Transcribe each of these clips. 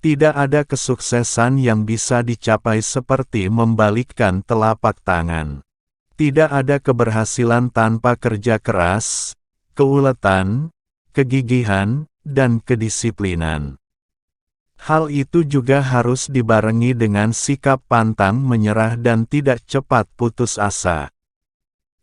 Tidak ada kesuksesan yang bisa dicapai seperti membalikkan telapak tangan. Tidak ada keberhasilan tanpa kerja keras, keuletan, kegigihan, dan kedisiplinan. Hal itu juga harus dibarengi dengan sikap pantang menyerah dan tidak cepat putus asa.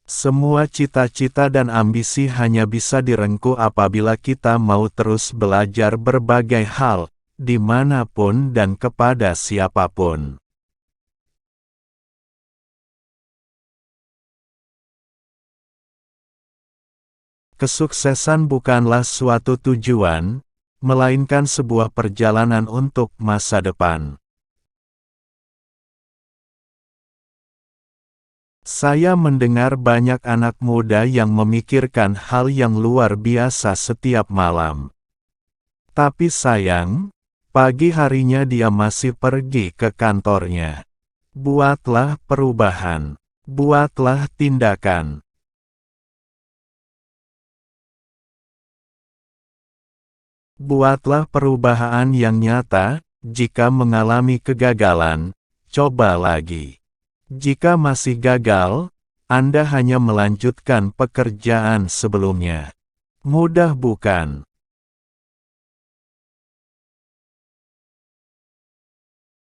Semua cita-cita dan ambisi hanya bisa direngkuh apabila kita mau terus belajar berbagai hal, dimanapun dan kepada siapapun. Kesuksesan bukanlah suatu tujuan, melainkan sebuah perjalanan untuk masa depan. Saya mendengar banyak anak muda yang memikirkan hal yang luar biasa setiap malam. Tapi sayang, pagi harinya dia masih pergi ke kantornya. Buatlah perubahan. Buatlah tindakan. Buatlah perubahan yang nyata. Jika mengalami kegagalan, coba lagi. Jika masih gagal, Anda hanya melanjutkan pekerjaan sebelumnya. Mudah bukan?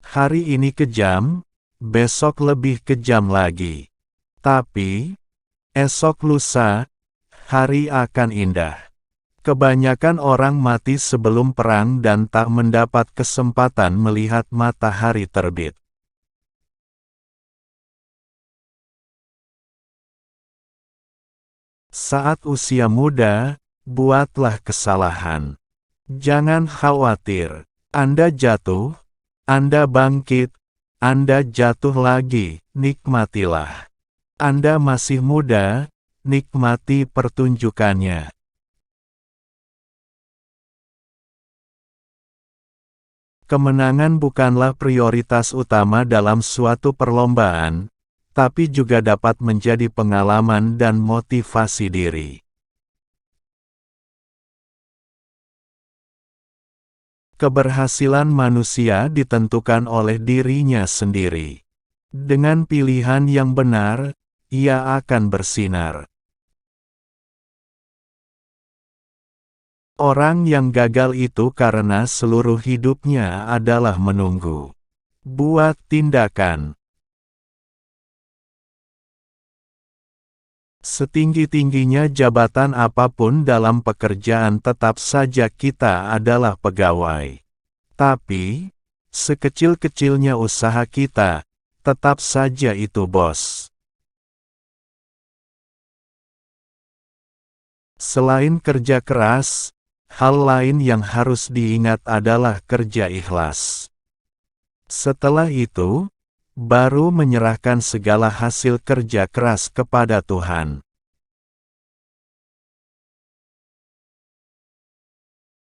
Hari ini kejam, besok lebih kejam lagi. Tapi, esok lusa, hari akan indah. Kebanyakan orang mati sebelum perang dan tak mendapat kesempatan melihat matahari terbit. Saat usia muda, buatlah kesalahan. Jangan khawatir. Anda jatuh, Anda bangkit, Anda jatuh lagi, nikmatilah. Anda masih muda, nikmati pertunjukannya. Kemenangan bukanlah prioritas utama dalam suatu perlombaan, tapi juga dapat menjadi pengalaman dan motivasi diri. Keberhasilan manusia ditentukan oleh dirinya sendiri. Dengan pilihan yang benar, ia akan bersinar. Orang yang gagal itu karena seluruh hidupnya adalah menunggu. Buat tindakan. Setinggi-tingginya jabatan apapun dalam pekerjaan tetap saja kita adalah pegawai. Tapi, sekecil-kecilnya usaha kita, tetap saja itu bos. Selain kerja keras, hal lain yang harus diingat adalah kerja ikhlas. Setelah itu, baru menyerahkan segala hasil kerja keras kepada Tuhan.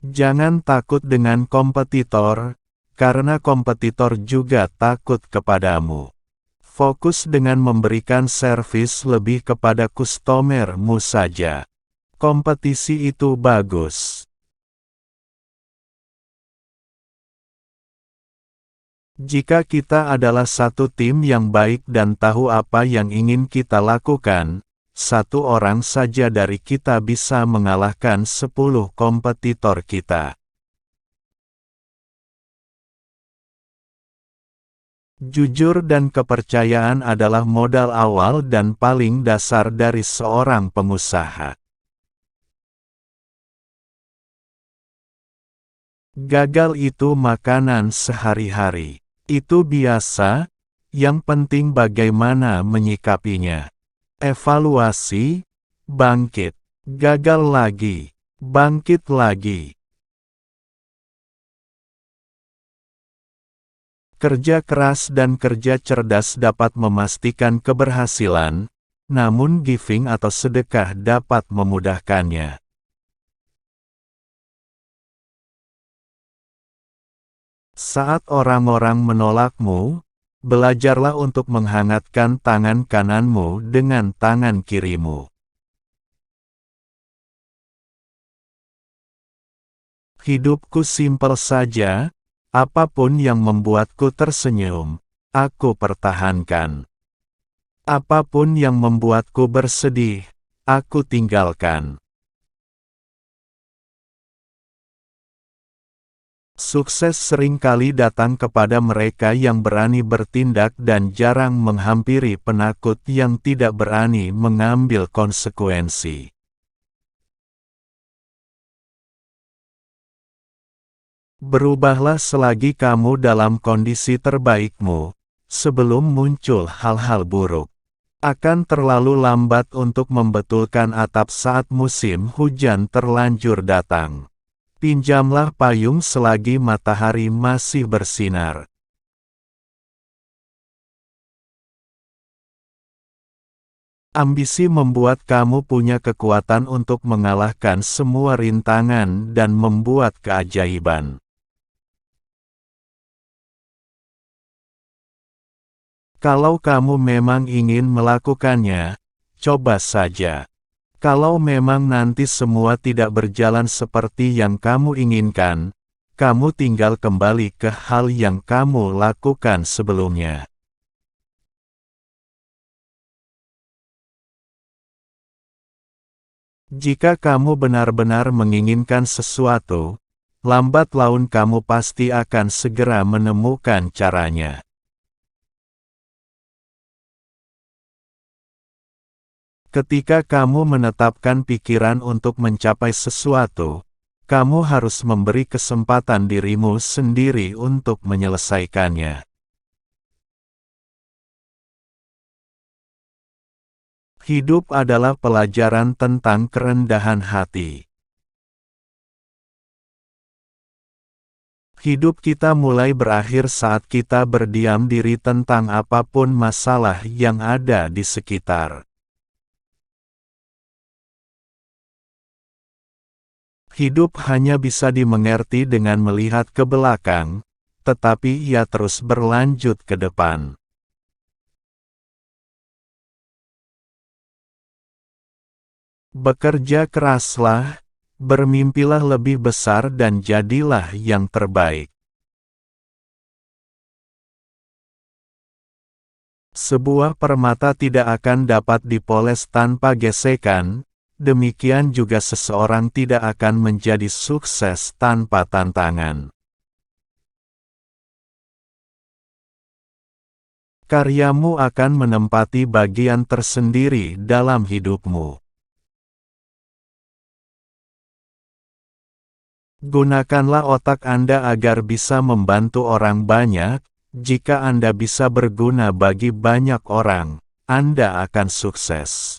Jangan takut dengan kompetitor, karena kompetitor juga takut kepadamu. Fokus dengan memberikan servis lebih kepada kustomermu saja. Kompetisi itu bagus. Jika kita adalah satu tim yang baik dan tahu apa yang ingin kita lakukan, satu orang saja dari kita bisa mengalahkan 10 kompetitor kita. Jujur dan kepercayaan adalah modal awal dan paling dasar dari seorang pengusaha. Gagal itu makanan sehari-hari. Itu biasa, yang penting bagaimana menyikapinya. Evaluasi, bangkit, gagal lagi, bangkit lagi. Kerja keras dan kerja cerdas dapat memastikan keberhasilan, namun giving atau sedekah dapat memudahkannya. Saat orang-orang menolakmu, belajarlah untuk menghangatkan tangan kananmu dengan tangan kirimu. Hidupku simpel saja, Apapun yang membuatku tersenyum, aku pertahankan. Apapun yang membuatku bersedih, aku tinggalkan. Sukses seringkali datang kepada mereka yang berani bertindak dan jarang menghampiri penakut yang tidak berani mengambil konsekuensi. Berubahlah selagi kamu dalam kondisi terbaikmu, sebelum muncul hal-hal buruk. Akan terlalu lambat untuk membetulkan atap saat musim hujan terlanjur datang. Pinjamlah payung selagi matahari masih bersinar. Ambisi membuat kamu punya kekuatan untuk mengalahkan semua rintangan dan membuat keajaiban. Kalau kamu memang ingin melakukannya, coba saja. Kalau memang nanti semua tidak berjalan seperti yang kamu inginkan, kamu tinggal kembali ke hal yang kamu lakukan sebelumnya. Jika kamu benar-benar menginginkan sesuatu, lambat laun kamu pasti akan segera menemukan caranya. Ketika kamu menetapkan pikiran untuk mencapai sesuatu, kamu harus memberi kesempatan dirimu sendiri untuk menyelesaikannya. Hidup adalah pelajaran tentang kerendahan hati. Hidup kita mulai berakhir saat kita berdiam diri tentang apapun masalah yang ada di sekitar. Hidup hanya bisa dimengerti dengan melihat ke belakang, tetapi ia terus berlanjut ke depan. Bekerja keraslah, bermimpilah lebih besar dan jadilah yang terbaik. Sebuah permata tidak akan dapat dipoles tanpa gesekan, demikian juga seseorang tidak akan menjadi sukses tanpa tantangan. Karyamu akan menempati bagian tersendiri dalam hidupmu. Gunakanlah otak Anda agar bisa membantu orang banyak. Jika Anda bisa berguna bagi banyak orang, Anda akan sukses.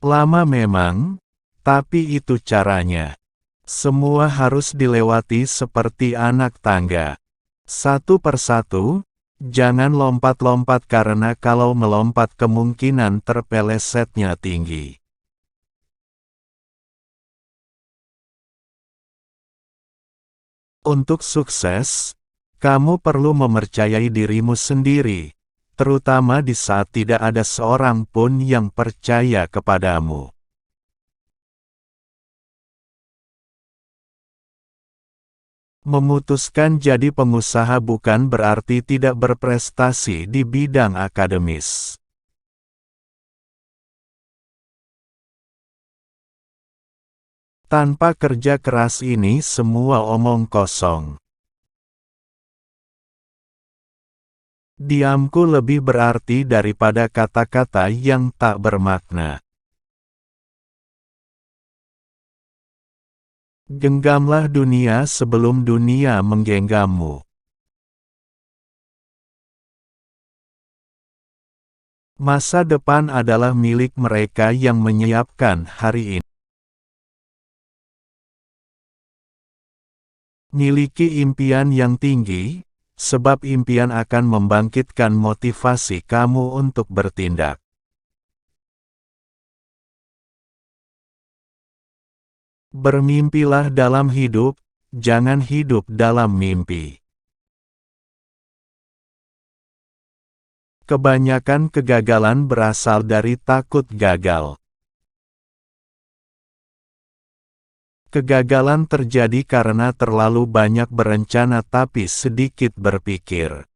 Lama memang, tapi itu caranya. Semua harus dilewati seperti anak tangga. Satu persatu, jangan lompat-lompat karena kalau melompat kemungkinan terpelesetnya tinggi. Untuk sukses, kamu perlu mempercayai dirimu sendiri, terutama di saat tidak ada seorang pun yang percaya kepadamu. Memutuskan jadi pengusaha bukan berarti tidak berprestasi di bidang akademis. Tanpa kerja keras ini semua omong kosong. Diamku lebih berarti daripada kata-kata yang tak bermakna. Genggamlah dunia sebelum dunia menggenggammu. Masa depan adalah milik mereka yang menyiapkan hari ini. Miliki impian yang tinggi, sebab impian akan membangkitkan motivasi kamu untuk bertindak. Bermimpilah dalam hidup, jangan hidup dalam mimpi. Kebanyakan kegagalan berasal dari takut gagal. Kegagalan terjadi karena terlalu banyak berencana tapi sedikit berpikir.